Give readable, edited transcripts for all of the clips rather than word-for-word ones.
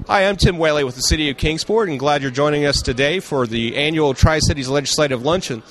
Hi, I'm Tim Whaley with the City of Kingsport, and glad you're joining us today for the annual Tri-Cities Legislative Luncheon.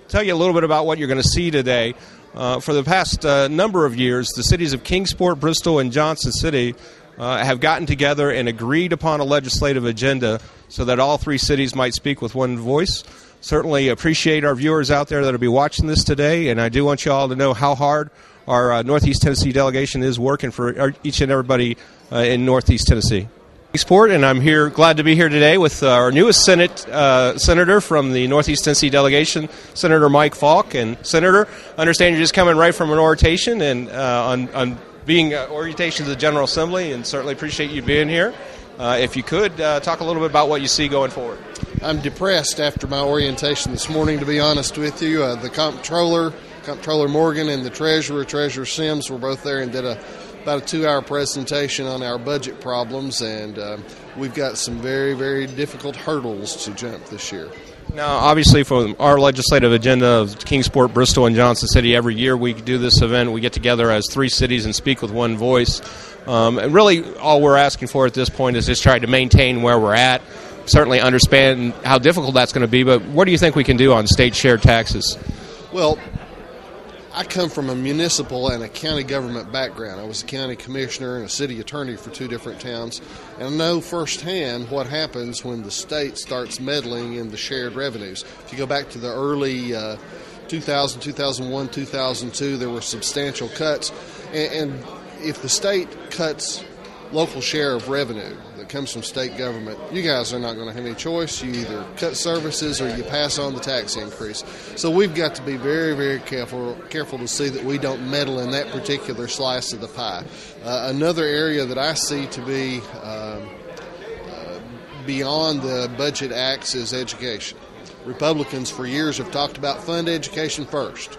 Tell you a little bit about what you're going to see today. For the past number of years, the cities of Kingsport, Bristol, and Johnson City have gotten together and agreed upon a legislative agenda so that all three cities might speak with one voice. Certainly appreciate our viewers out there that will be watching this today, and I do want you all to know how hard our Northeast Tennessee delegation is working for each and everybody in Northeast Tennessee. Sport, and I'm here, glad to be here today with our newest senator from the Northeast Tennessee delegation, Senator Mike Falk. And Senator, I understand you're just coming right from an orientation and on being orientation to the General Assembly, and certainly appreciate you being here. If you could talk a little bit about what you see going forward. I'm depressed after my orientation this morning, to be honest with you. The Comptroller Morgan, and the Treasurer Sims, were both there and did about a 2-hour presentation on our budget problems, and we've got some very, very difficult hurdles to jump this year. Now, obviously, for our legislative agenda of Kingsport, Bristol, and Johnson City, every year we do this event. We get together as three cities and speak with one voice. And really, all we're asking for at this point is just try to maintain where we're at. Certainly understand how difficult that's going to be, but what do you think we can do on state shared taxes? Well, I come from a municipal and a county government background. I was a county commissioner and a city attorney for 2 different towns, and I know firsthand what happens when the state starts meddling in the shared revenues. If you go back to the early 2000, 2001, 2002, there were substantial cuts, and if the state cuts local share of revenue that comes from state government, you guys are not going to have any choice. You either cut services or you pass on the tax increase. So we've got to be very, very careful to see that we don't meddle in that particular slice of the pie. Another area that I see to be beyond the budget acts is education. Republicans for years have talked about fund education first.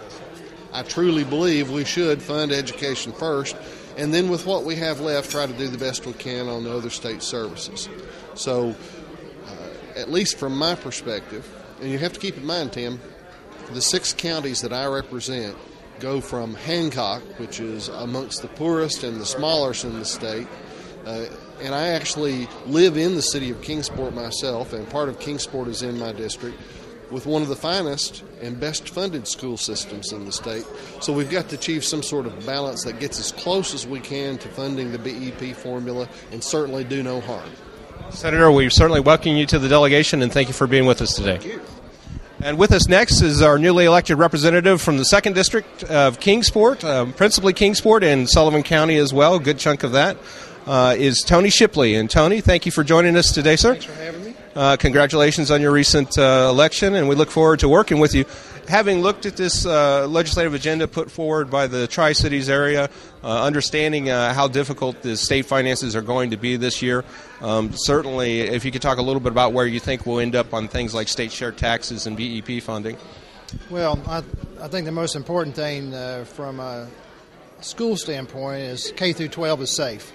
I truly believe we should fund education first, and then with what we have left, try to do the best we can on the other state services. So, at least from my perspective, and you have to keep in mind, Tim, the 6 counties that I represent go from Hancock, which is amongst the poorest and the smallest in the state, and I actually live in the city of Kingsport myself, and part of Kingsport is in my district, with one of the finest and best funded school systems in the state. So we've got to achieve some sort of balance that gets as close as we can to funding the BEP formula and certainly do no harm. Senator, we certainly welcome you to the delegation, and thank you for being with us today. Thank you. And with us next is our newly elected representative from the 2nd District of Kingsport, principally Kingsport and Sullivan County as well, a good chunk of that, is Tony Shipley. And Tony, thank you for joining us today, sir. Thanks for having me. Congratulations on your recent election, and we look forward to working with you. Having looked at this legislative agenda put forward by the Tri-Cities area, understanding how difficult the state finances are going to be this year, certainly if you could talk a little bit about where you think we'll end up on things like state shared taxes and BEP funding. Well, I think the most important thing from a school standpoint is K through 12 is safe.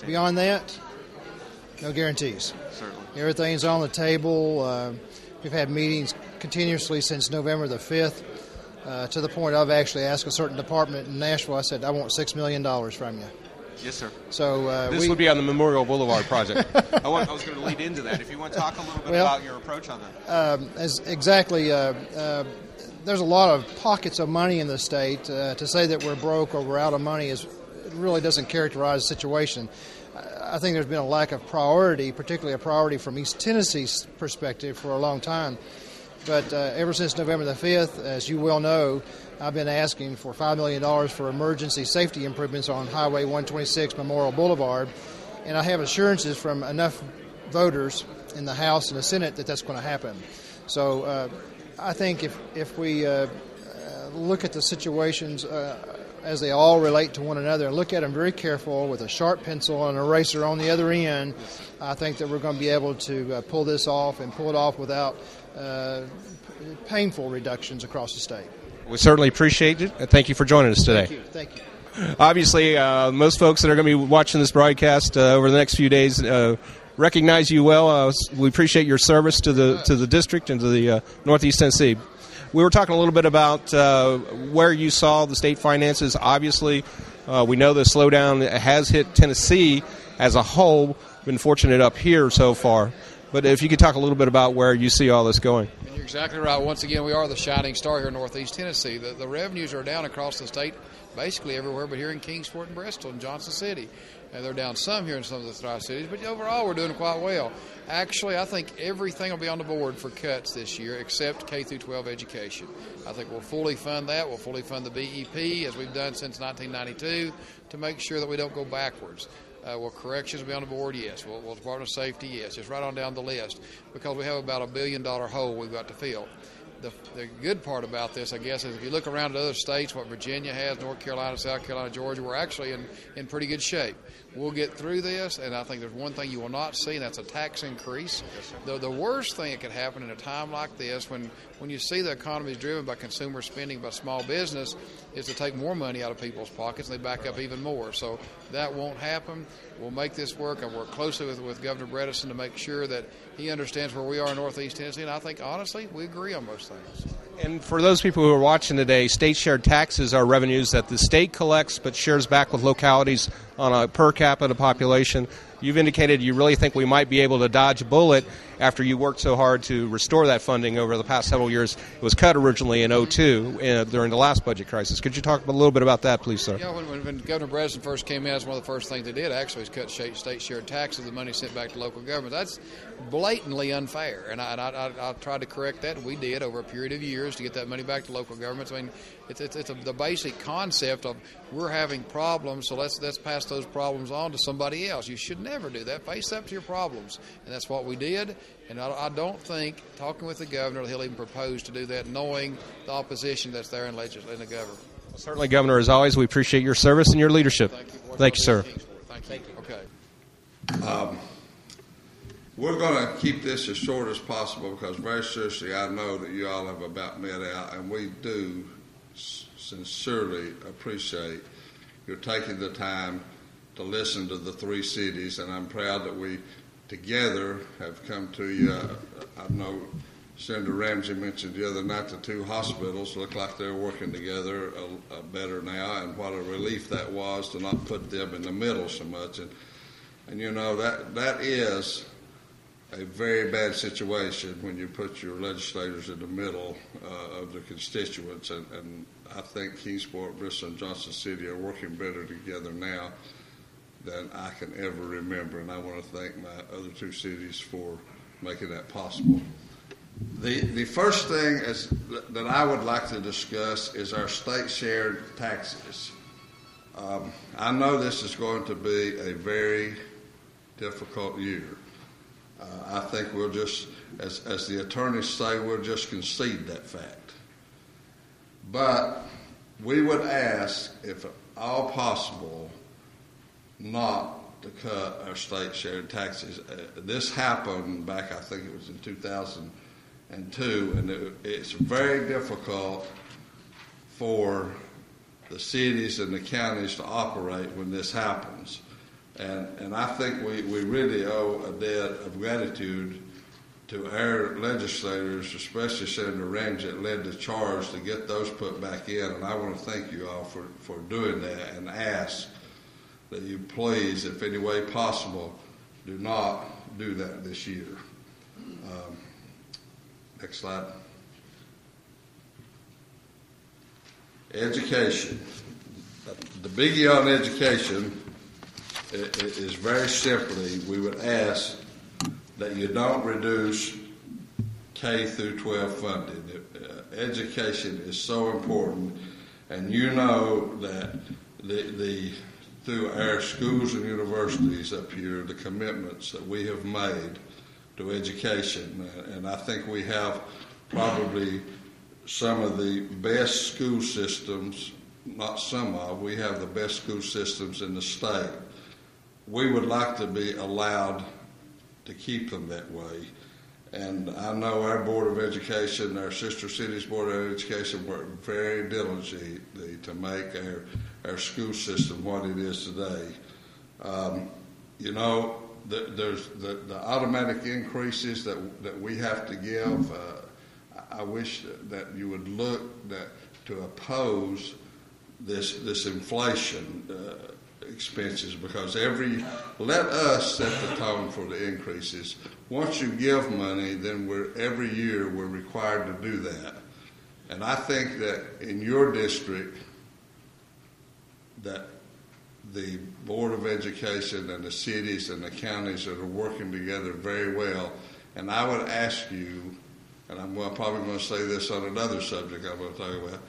Beyond that, no guarantees. Certainly. Everything's on the table. We've had meetings continuously since November the 5th, to the point I've actually asked a certain department in Nashville, I said, I want $6 million from you. Yes, sir. So this would be on the Memorial Boulevard project. I was going to lead into that. If you want to talk a little bit about your approach on that. There's a lot of pockets of money in the state. To say that we're broke or we're out of money it really doesn't characterize the situation. I think there's been a lack of priority, particularly a priority from East Tennessee's perspective for a long time. But ever since November the 5th, as you well know, I've been asking for $5 million for emergency safety improvements on Highway 126 Memorial Boulevard, and I have assurances from enough voters in the House and the Senate that that's going to happen. So I think if we look at the situations as they all relate to one another and look at them very careful with a sharp pencil and an eraser on the other end, I think that we're going to be able to pull this off and pull it off without painful reductions across the state. We certainly appreciate it. Thank you for joining us today. Thank you. Obviously, most folks that are going to be watching this broadcast over the next few days recognize you well. We appreciate your service to the district and to the Northeast Tennessee. We were talking a little bit about where you saw the state finances. Obviously, we know the slowdown has hit Tennessee as a whole. been fortunate up here so far. But if you could talk a little bit about where you see all this going. And you're exactly right. Once again, we are the shining star here in Northeast Tennessee. The revenues are down across the state, basically everywhere, but here in Kingsport and Bristol and Johnson City. They're down some here in some of the Tri-Cities, but overall we're doing quite well. Actually, I think everything will be on the board for cuts this year except K-12 education. I think we'll fully fund that. We'll fully fund the BEP, as we've done since 1992, to make sure that we don't go backwards. Will corrections be on the board? Yes. Will Department of Safety? Yes. Just right on down the list, because we have about $1 billion hole we've got to fill. The good part about this, I guess, is if you look around at other states, what Virginia has, North Carolina, South Carolina, Georgia, we're actually in pretty good shape. We'll get through this, and I think there's one thing you will not see, and that's a tax increase. The worst thing that could happen in a time like this, when you see the economy is driven by consumer spending, by small business, is to take more money out of people's pockets, and they back up even more. So that won't happen. We'll make this work. I work closely with Governor Bredesen to make sure that he understands where we are in Northeast Tennessee, and I think, honestly, we agree on most things. And for those people who are watching today, state-shared taxes are revenues that the state collects but shares back with localities on a per capita population. You've indicated you really think we might be able to dodge a bullet after you worked so hard to restore that funding over the past several years. It was cut originally in 2002 during the last budget crisis. Could you talk a little bit about that, please, sir? Yeah, when Governor Bredesen first came in, that's one of the first things they did, actually, is cut state-shared taxes, the money sent back to local government. That's blatantly unfair, and I tried to correct that, and we did over a period of years to get that money back to local governments. I mean, it's the basic concept of we're having problems, so let's pass those problems on to somebody else. You should never do that. Face up to your problems, and that's what we did. And I don't think, talking with the governor, that he'll even propose to do that, knowing the opposition that's there in the governor. Well, certainly, Governor, as always, we appreciate your service and your leadership. Thank you, sir. Thank you. Okay. We're going to keep this as short as possible because, very seriously, I know that you all have about met out, and we do sincerely appreciate your taking the time to listen to the three cities, and I'm proud that we together have come to you. I know Senator Ramsey mentioned the other night the two hospitals look like they're working together better now, and what a relief that was to not put them in the middle so much. And you know, that is a very bad situation when you put your legislators in the middle of the constituents, and I think Kingsport, Bristol, and Johnson City are working better together now than I can ever remember, and I want to thank my other two cities for making that possible. The first thing that I would like to discuss is our state-shared taxes. I know this is going to be a very difficult year. I think we'll just, as the attorneys say, we'll just concede that fact. But we would ask, if at all possible, not to cut our state-shared taxes. This happened back, I think it was in 2002, and it's very difficult for the cities and the counties to operate when this happens. And I think we really owe a debt of gratitude to our legislators, especially Senator Ramsey, that led the charge to get those put back in. And I want to thank you all for doing that, and ask that you please, if any way possible, do not do that this year. Next slide. Education. The biggie on education is very simply, we would ask that you don't reduce K through 12 funding. Education is so important, and you know that through our schools and universities up here, the commitments that we have made to education, and I think we have probably some of the best school systems, not some of, we have the best school systems in the state. We would like to be allowed to keep them that way. And I know our Board of Education, our sister cities Board of Education, work very diligently to make our school system what it is today. You know, there's the automatic increases that we have to give. I wish that you would look to oppose this inflation. expenses, because let us set the tone for the increases. Once you give money, then every year we're required to do that. And I think that in your district, that the Board of Education and the cities and the counties that are working together very well. And I would ask you, and I'm probably going to say this on another subject I'm going to talk about,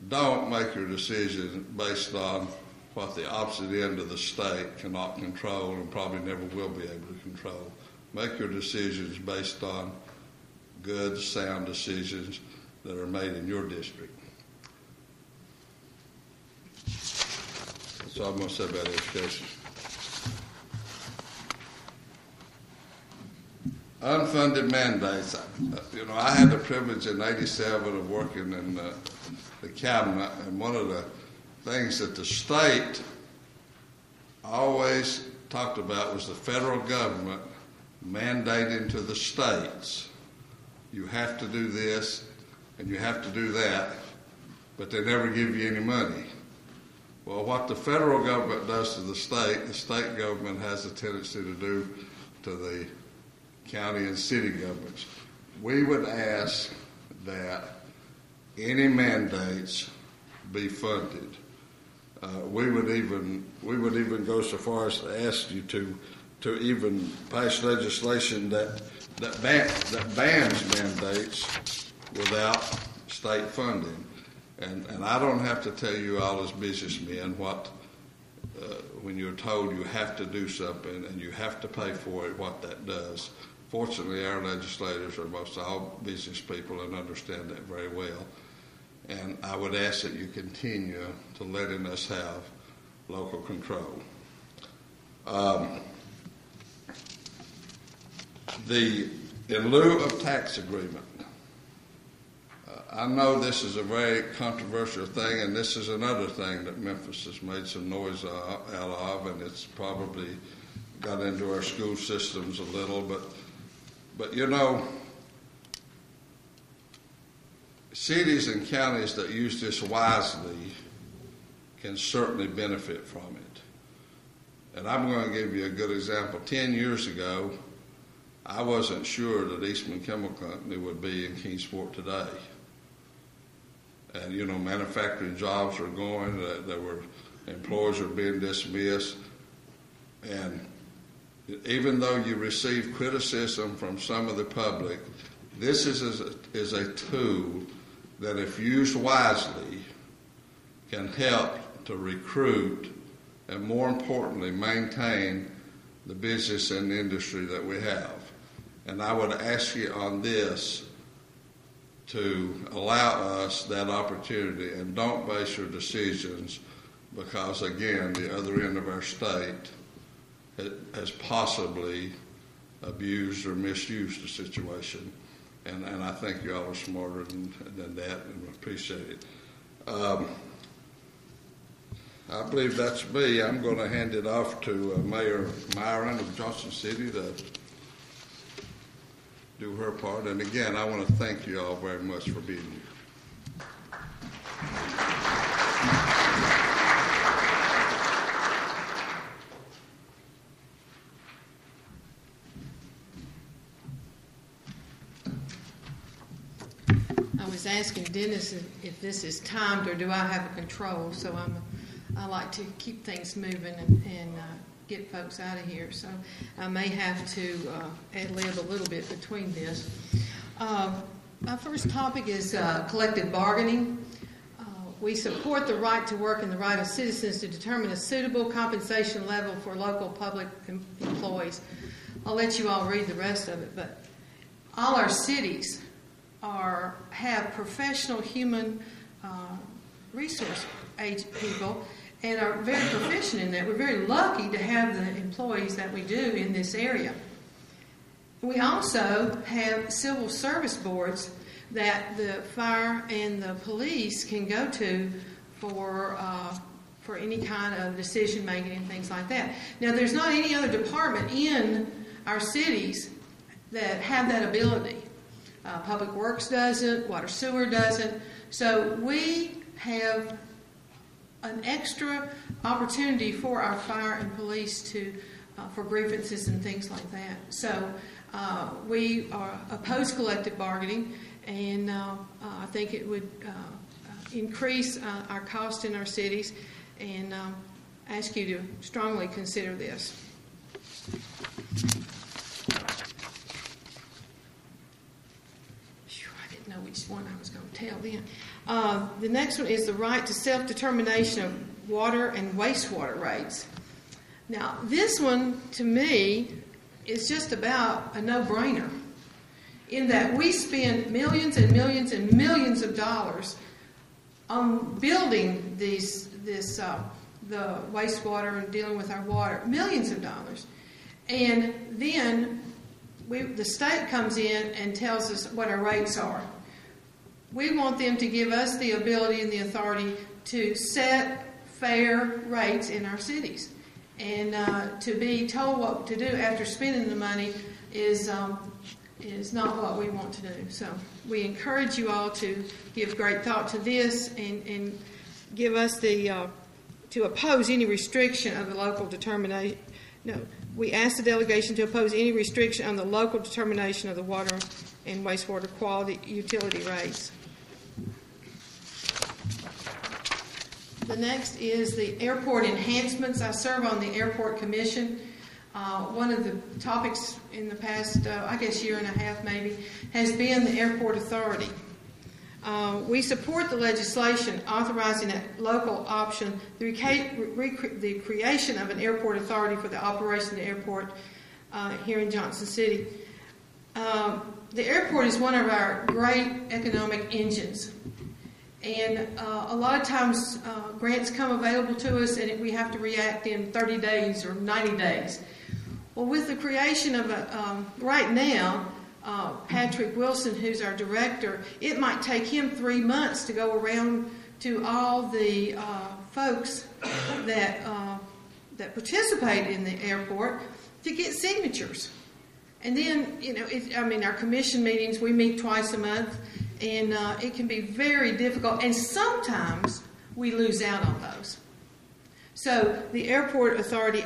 don't make your decision based on what the opposite end of the state cannot control and probably never will be able to control. Make your decisions based on good, sound decisions that are made in your district. That's all I'm going to say about education. Unfunded mandates. I had the privilege in '87 of working in the cabinet, and one of the things that the state always talked about was the federal government mandating to the states, you have to do this and you have to do that, but they never give you any money. Well, what the federal government does to the state government has a tendency to do to the county and city governments. We would ask that any mandates be funded. We would even go so far as to ask you to even pass legislation that bans mandates without state funding. And I don't have to tell you all as businessmen what when you're told you have to do something and you have to pay for it, what that does. Fortunately, our legislators are most all business people and understand that very well. And I would ask that you continue to letting us have local control. In lieu of tax agreement, I know this is a very controversial thing, and this is another thing that Memphis has made some noise out of, and it's probably got into our school systems a little, but cities and counties that use this wisely can certainly benefit from it. And I'm going to give you a good example. 10 years ago, I wasn't sure that Eastman Chemical Company would be in Kingsport today. And, manufacturing jobs are going, employees are being dismissed. And even though you receive criticism from some of the public, this is a tool that, if used wisely, can help to recruit and, more importantly, maintain the business and industry that we have. And I would ask you on this to allow us that opportunity, and don't base your decisions because, again, the other end of our state has possibly abused or misused the situation. And I think you all are smarter than that, and appreciate it. I believe that's me. I'm going to hand it off to Mayor Myron of Johnson City to do her part. And again, I want to thank you all very much for being here. I was asking Dennis if this is timed or do I have a control, so I like to keep things moving and get folks out of here. So I may have to ad-lib a little bit between this. My first topic is collective bargaining. We support the right to work and the right of citizens to determine a suitable compensation level for local public employees. I'll let you all read the rest of it, but all our cities have professional human resource people and are very proficient in that. We're very lucky to have the employees that we do in this area. We also have civil service boards that the fire and the police can go to for any kind of decision making and things like that. Now, there's not any other department in our cities that have that ability. Public Works doesn't, Water Sewer doesn't. So we have an extra opportunity for our fire and police to for grievances and things like that. So we are opposed collective bargaining, and I think it would increase our cost in our cities, and ask you to strongly consider this. I didn't know which one I was going to tell then. The next one is the right to self-determination of water and wastewater rates. Now, this one, to me, is just about a no-brainer, in that we spend millions and millions and millions of dollars on building the wastewater and dealing with our water, millions of dollars. And then the state comes in and tells us what our rates are. We want them to give us the ability and the authority to set fair rates in our cities. And to be told what to do after spending the money is not what we want to do. So we encourage you all to give great thought to this and give us the to oppose any restriction of the local determination. No, we ask the delegation to oppose any restriction on the local determination of the water and wastewater quality utility rates. The next is the airport enhancements. I serve on the airport commission. One of the topics in the past, I guess, year and a half maybe, has been the airport authority. We support the legislation authorizing a local option, the creation of an airport authority for the operation of the airport here in Johnson City. The airport is one of our great economic engines. And a lot of times grants come available to us and we have to react in 30 days or 90 days. Well, with the creation of right now, Patrick Wilson, who's our director, it might take him 3 months to go around to all the folks that participate in the airport to get signatures. And then, our commission meetings, we meet twice a month, and it can be very difficult, and sometimes we lose out on those. So the airport authority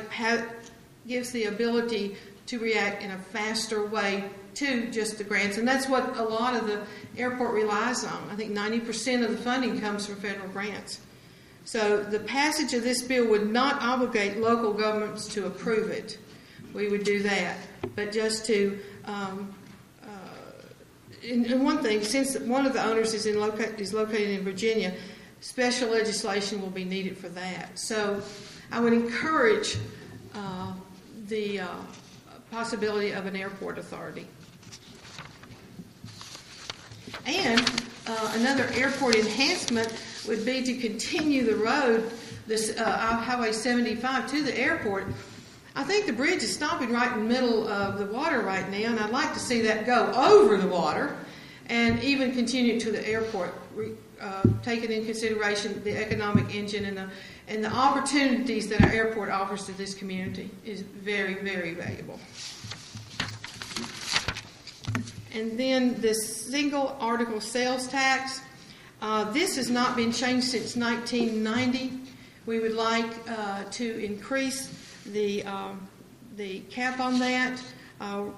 gives the ability to react in a faster way to just the grants, and that's what a lot of the airport relies on. I think 90% of the funding comes from federal grants. So the passage of this bill would not obligate local governments to approve it. We would do that, but just to and one thing, since one of the owners is located in Virginia, special legislation will be needed for that. So I would encourage the possibility of an airport authority. And another airport enhancement would be to continue the road, this Highway 75 to the airport. I think the bridge is stopping right in the middle of the water right now, and I'd like to see that go over the water and even continue to the airport, taking in consideration the economic engine and the opportunities that our airport offers to this community is very, very valuable. And then the single article sales tax. This has not been changed since 1990. We would like to increase the cap on that from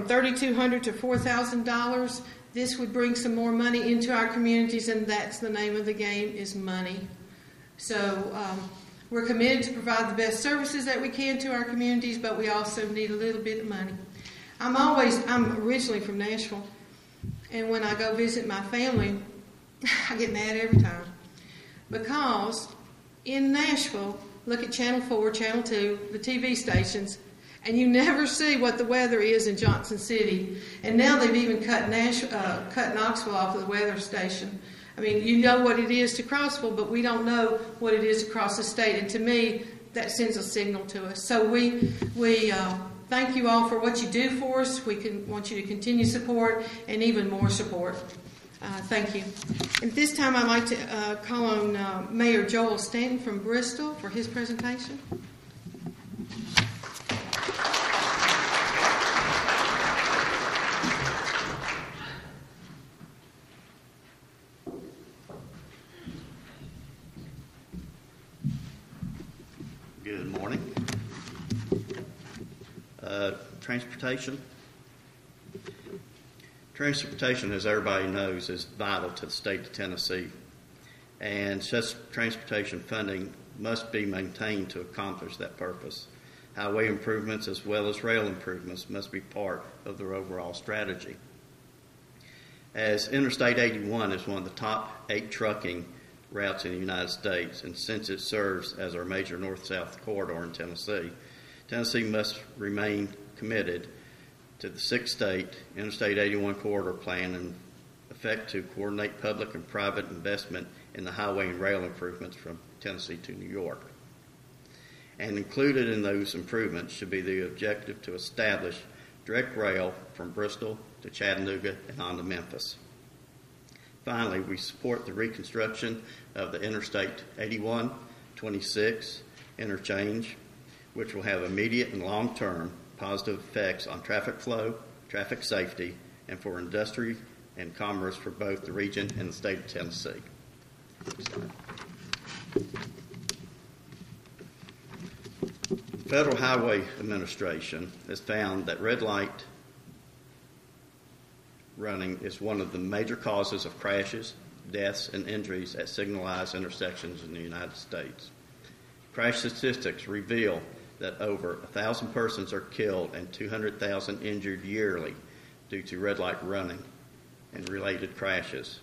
$3,200 to $4,000. This would bring some more money into our communities, and that's the name of the game, is money. So we're committed to provide the best services that we can to our communities, but we also need a little bit of money. I'm originally from Nashville, and when I go visit my family, I get mad every time, because in Nashville, look at Channel 4, Channel 2, the TV stations, and you never see what the weather is in Johnson City. And now they've even cut Knoxville off of the weather station. I mean, you know what it is to Crossville, but we don't know what it is across the state. And to me, that sends a signal to us. So we thank you all for what you do for us. We want you to continue support and even more support. Thank you. And at this time, I'd like to call on Mayor Joel Stanton from Bristol for his presentation. morning. Transportation. Transportation, as everybody knows, is vital to the state of Tennessee, and such transportation funding must be maintained to accomplish that purpose. Highway improvements as well as rail improvements must be part of their overall strategy. As Interstate 81 is one of the top 8 trucking routes in the United States, and since it serves as our major north-south corridor in Tennessee, Tennessee must remain committed to the 6-state Interstate 81 corridor plan and effect to coordinate public and private investment in the highway and rail improvements from Tennessee to New York. And included in those improvements should be the objective to establish direct rail from Bristol to Chattanooga and on to Memphis. Finally, we support the reconstruction of the Interstate 81-26 interchange, which will have immediate and long-term positive effects on traffic flow, traffic safety, and for industry and commerce for both the region and the state of Tennessee. Federal Highway Administration has found that red light running is one of the major causes of crashes, deaths, and injuries at signalized intersections in the United States. Crash statistics reveal that over 1,000 persons are killed and 200,000 injured yearly due to red light running and related crashes.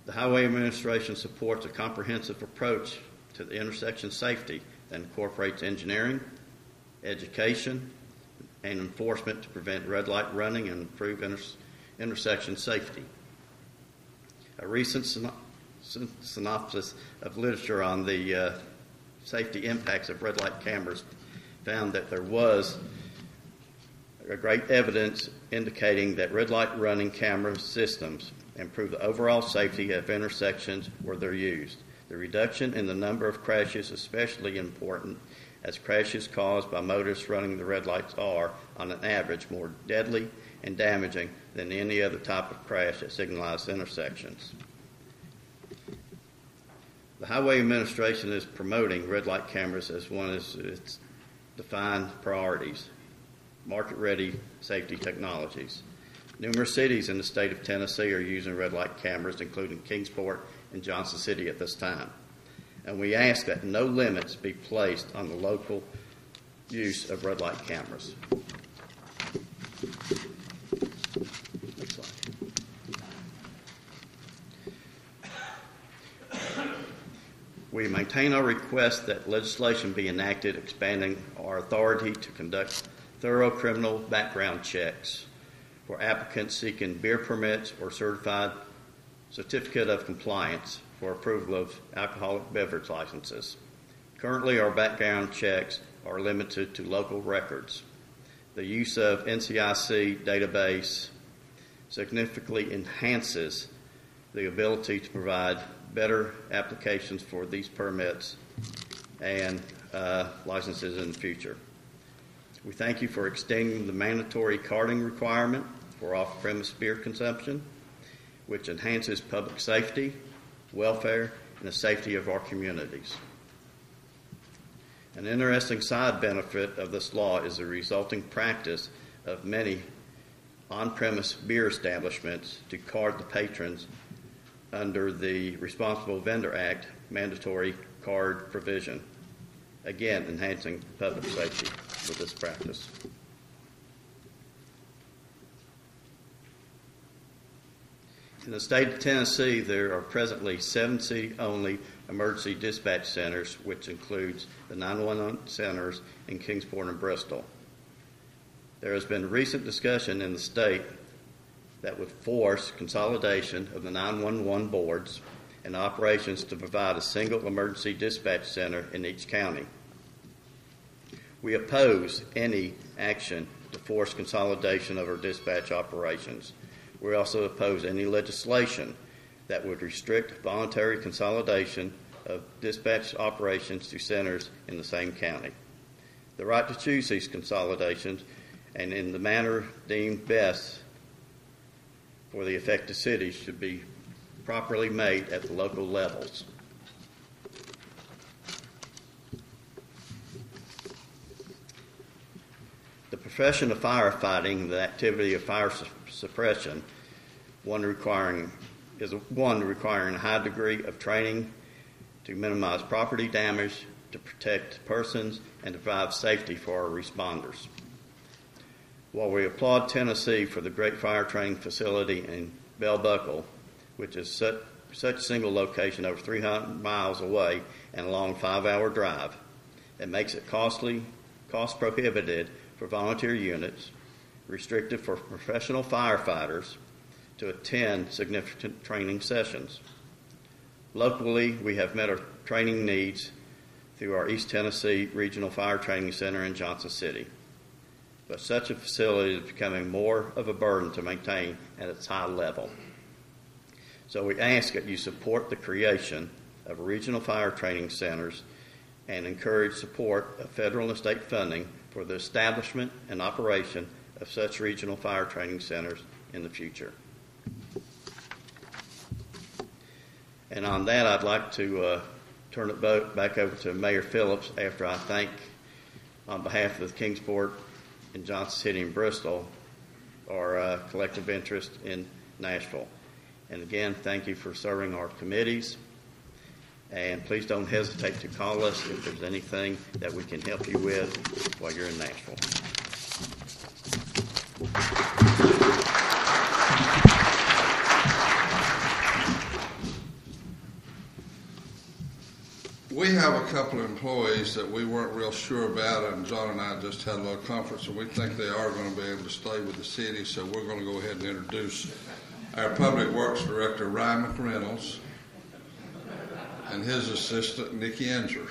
The Highway Administration supports a comprehensive approach to the intersection safety that incorporates engineering, education, and enforcement to prevent red light running and improve intersection safety. A recent synopsis of literature on the safety impacts of red light cameras found that there was a great evidence indicating that red light running camera systems improve the overall safety of intersections where they're used. The reduction in the number of crashes is especially important, as crashes caused by motorists running the red lights are, on an average, more deadly and damaging than any other type of crash at signalized intersections. The Highway Administration is promoting red light cameras as one of its defined priorities, market-ready safety technologies. Numerous cities in the state of Tennessee are using red light cameras, including Kingsport and Johnson City at this time. And we ask that no limits be placed on the local use of red light cameras. Next slide. We maintain our request that legislation be enacted expanding our authority to conduct thorough criminal background checks for applicants seeking beer permits or certified certificate of compliance for approval of alcoholic beverage licenses. Currently, our background checks are limited to local records. The use of NCIC database significantly enhances the ability to provide better applications for these permits and licenses in the future. We thank you for extending the mandatory carding requirement for off-premise beer consumption, which enhances public safety, welfare, and the safety of our communities. An interesting side benefit of this law is the resulting practice of many on-premise beer establishments to card the patrons under the Responsible Vendor Act mandatory card provision, again enhancing public safety with this practice. In the state of Tennessee, there are presently 7 city-only emergency dispatch centers, which includes the 911 centers in Kingsport and Bristol. There has been recent discussion in the state that would force consolidation of the 911 boards and operations to provide a single emergency dispatch center in each county. We oppose any action to force consolidation of our dispatch operations. We also oppose any legislation that would restrict voluntary consolidation of dispatch operations to centers in the same county. The right to choose these consolidations and in the manner deemed best for the affected cities should be properly made at the local levels. profession of firefighting, the activity of fire suppression, one requiring a high degree of training to minimize property damage, to protect persons, and to provide safety for our responders. While we applaud Tennessee for the great fire training facility in Bell Buckle, which is such a single location over 300 miles away and a long 5-hour drive, it makes it cost prohibited for volunteer units, restrictive for professional firefighters to attend significant training sessions. Locally, we have met our training needs through our East Tennessee Regional Fire Training Center in Johnson City. But such a facility is becoming more of a burden to maintain at its high level. So we ask that you support the creation of regional fire training centers and encourage support of federal and state funding for the establishment and operation of such regional fire training centers in the future. And on that, I'd like to turn it back over to Mayor Phillips after I thank, on behalf of the Kingsport and Johnson City and Bristol, our collective interest in Nashville. And again, thank you for serving our committees. And please don't hesitate to call us if there's anything that we can help you with while you're in Nashville. We have a couple of employees that we weren't real sure about, and John and I just had a little conference, and we think they are going to be able to stay with the city, so we're going to go ahead and introduce our Public Works Director, Ryan McReynolds, and his assistant, Nikki Enzer.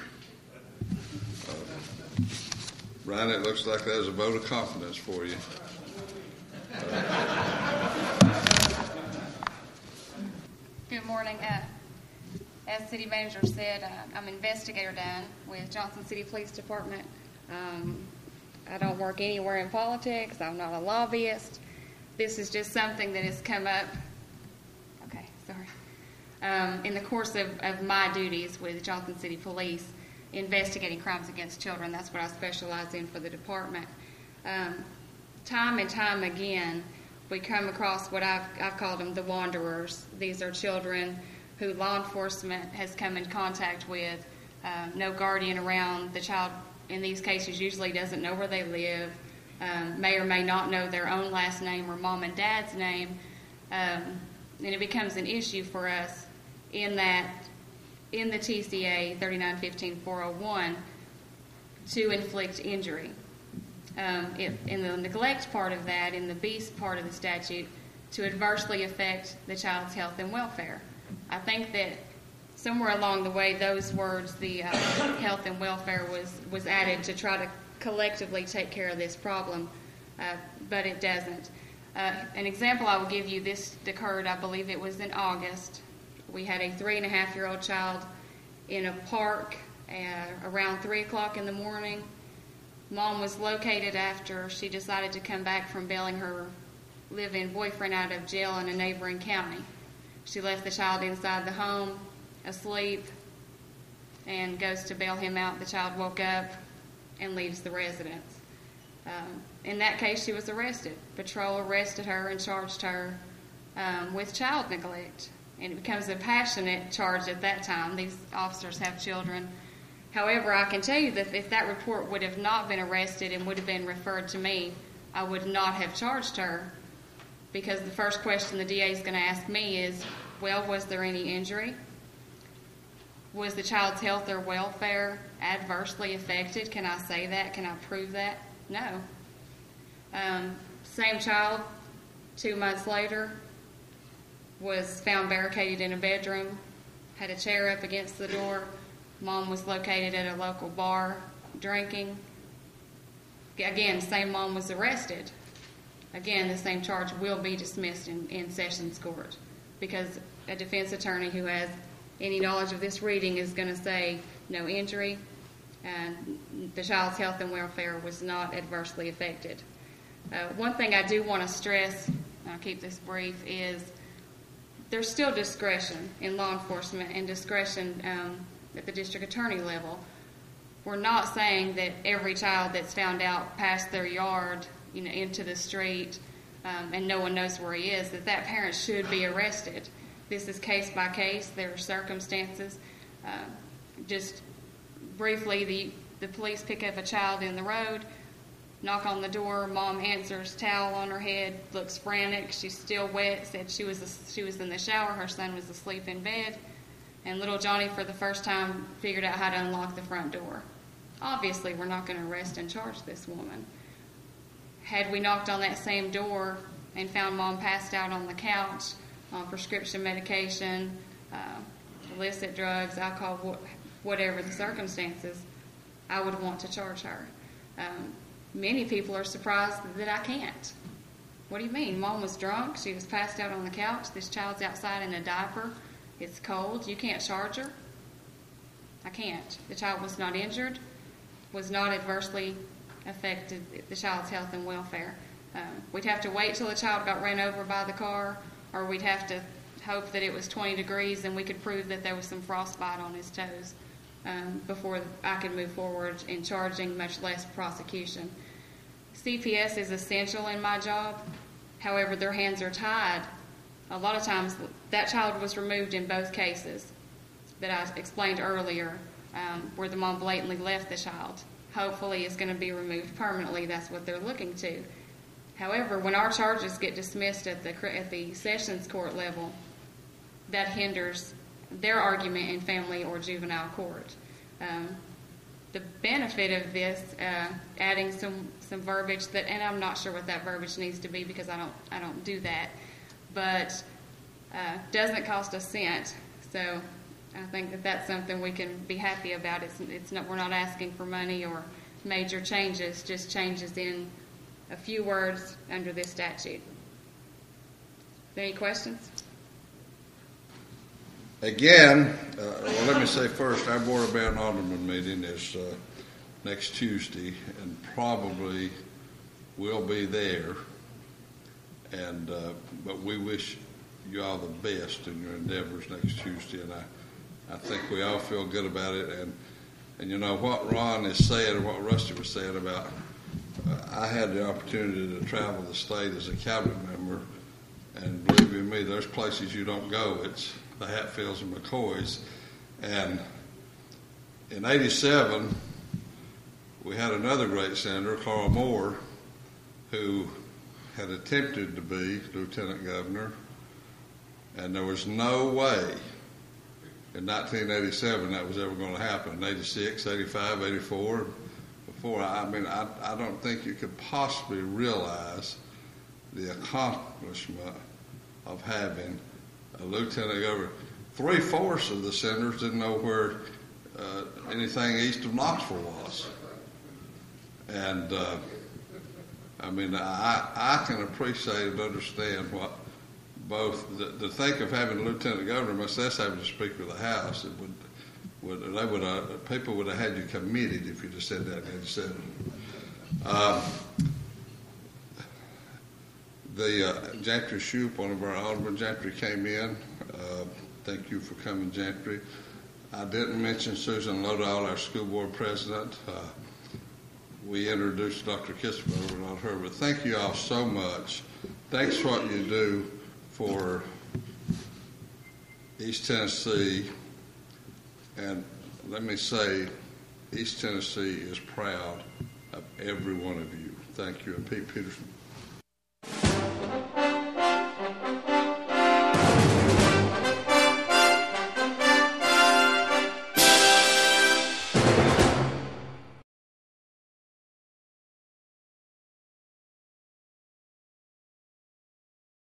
Ryan, it looks like there's a vote of confidence for you. Good morning. As City Manager said, I'm Investigator Dan with Johnson City Police Department. I don't work anywhere in politics. I'm not a lobbyist. This is just something that has come up, in the course of my duties with Johnson City Police, investigating crimes against children. That's what I specialize in for the department. Time and time again, we come across what I've called them the wanderers. These are children who law enforcement has come in contact with, no guardian around. The child, in these cases, usually doesn't know where they live, may or may not know their own last name or mom and dad's name, and it becomes an issue for us in the TCA 3915-401 to inflict injury. In the neglect part of that, in the beast part of the statute, to adversely affect the child's health and welfare. I think that somewhere along the way, those words, the health and welfare, was added to try to collectively take care of this problem, but it doesn't. An example I will give you, this occurred, I believe it was in August. We had a 3.5-year-old child in a park around 3 o'clock in the morning. Mom was located after she decided to come back from bailing her live-in boyfriend out of jail in a neighboring county. She left the child inside the home, asleep, and goes to bail him out. The child woke up and leaves the residence. In that case, she was arrested. Patrol arrested her and charged her with child neglect. And it becomes a passionate charge at that time. These officers have children. However, I can tell you that if that report would have not been arrested and would have been referred to me, I would not have charged her, because the first question the DA is going to ask me is, well, was there any injury? Was the child's health or welfare adversely affected? Can I say that? Can I prove that? No. Same child, 2 months later, was found barricaded in a bedroom, had a chair up against the door. Mom was located at a local bar drinking. Again, same mom was arrested. Again, the same charge will be dismissed in Sessions Court, because a defense attorney who has any knowledge of this reading is going to say no injury, and the child's health and welfare was not adversely affected. One thing I do want to stress, and I'll keep this brief, is there's still discretion in law enforcement and discretion at the district attorney level. We're not saying that every child that's found out past their yard into the street, and no one knows where he is, that parent should be arrested. This is case by case. There are circumstances. Just briefly, the police pick up a child in the road, knock on the door. Mom answers, towel on her head, looks frantic. She's still wet. Said she was in the shower. Her son was asleep in bed, and little Johnny, for the first time, figured out how to unlock the front door. Obviously, we're not going to arrest and charge this woman. Had we knocked on that same door and found Mom passed out on the couch on prescription medication, illicit drugs, alcohol, whatever the circumstances, I would want to charge her. Many people are surprised that I can't. What do you mean? Mom was drunk. She was passed out on the couch. This child's outside in a diaper. It's cold. You can't charge her? I can't. The child was not injured, was not adversely affected the child's health and welfare. We'd have to wait till the child got ran over by the car, or we'd have to hope that it was 20 degrees and we could prove that there was some frostbite on his toes before I could move forward in charging, much less prosecution. CPS is essential in my job. However, their hands are tied. A lot of times that child was removed in both cases that I explained earlier, where the mom blatantly left the child. Hopefully it's going to be removed permanently. That's what they're looking to. However, when our charges get dismissed at the Sessions Court level, that hinders their argument in family or juvenile court. The benefit of this, adding some verbiage that, and I'm not sure what that verbiage needs to be because I don't do that, but doesn't cost a cent. So I think that that's something we can be happy about. It's not, we're not asking for money or major changes, just changes in a few words under this statute. Any questions? Again, well, let me say first, our Board of Mayor and Alderman meeting is next Tuesday, and probably will be there. And but we wish you all the best in your endeavors next Tuesday, and I think we all feel good about it. And you know what Ron is saying, and what Rusty was saying about, I had the opportunity to travel the state as a cabinet member, and believe you me, there's places you don't go. It's the Hatfields and McCoys. And in '87, we had another great senator, Carl Moore, who had attempted to be lieutenant governor, and there was no way in 1987 that was ever going to happen. In 86, 85, 84, before, I don't think you could possibly realize the accomplishment of having a lieutenant governor. 3/4 of the senators didn't know where anything east of Knoxville was. And I can appreciate and understand what both the think of having a lieutenant governor, much less having the Speaker of the House. It people would have had you committed if you just said that in '87. Jantry Shoup, one of our aldermen, Jantry came in. Thank you for coming, Jantry. I didn't mention Susan Lodahl, our school board president. We introduced Dr. Kisper, but not her. But thank you all so much. Thanks for what you do for East Tennessee. And let me say, East Tennessee is proud of every one of you. Thank you. And Pete Peterson.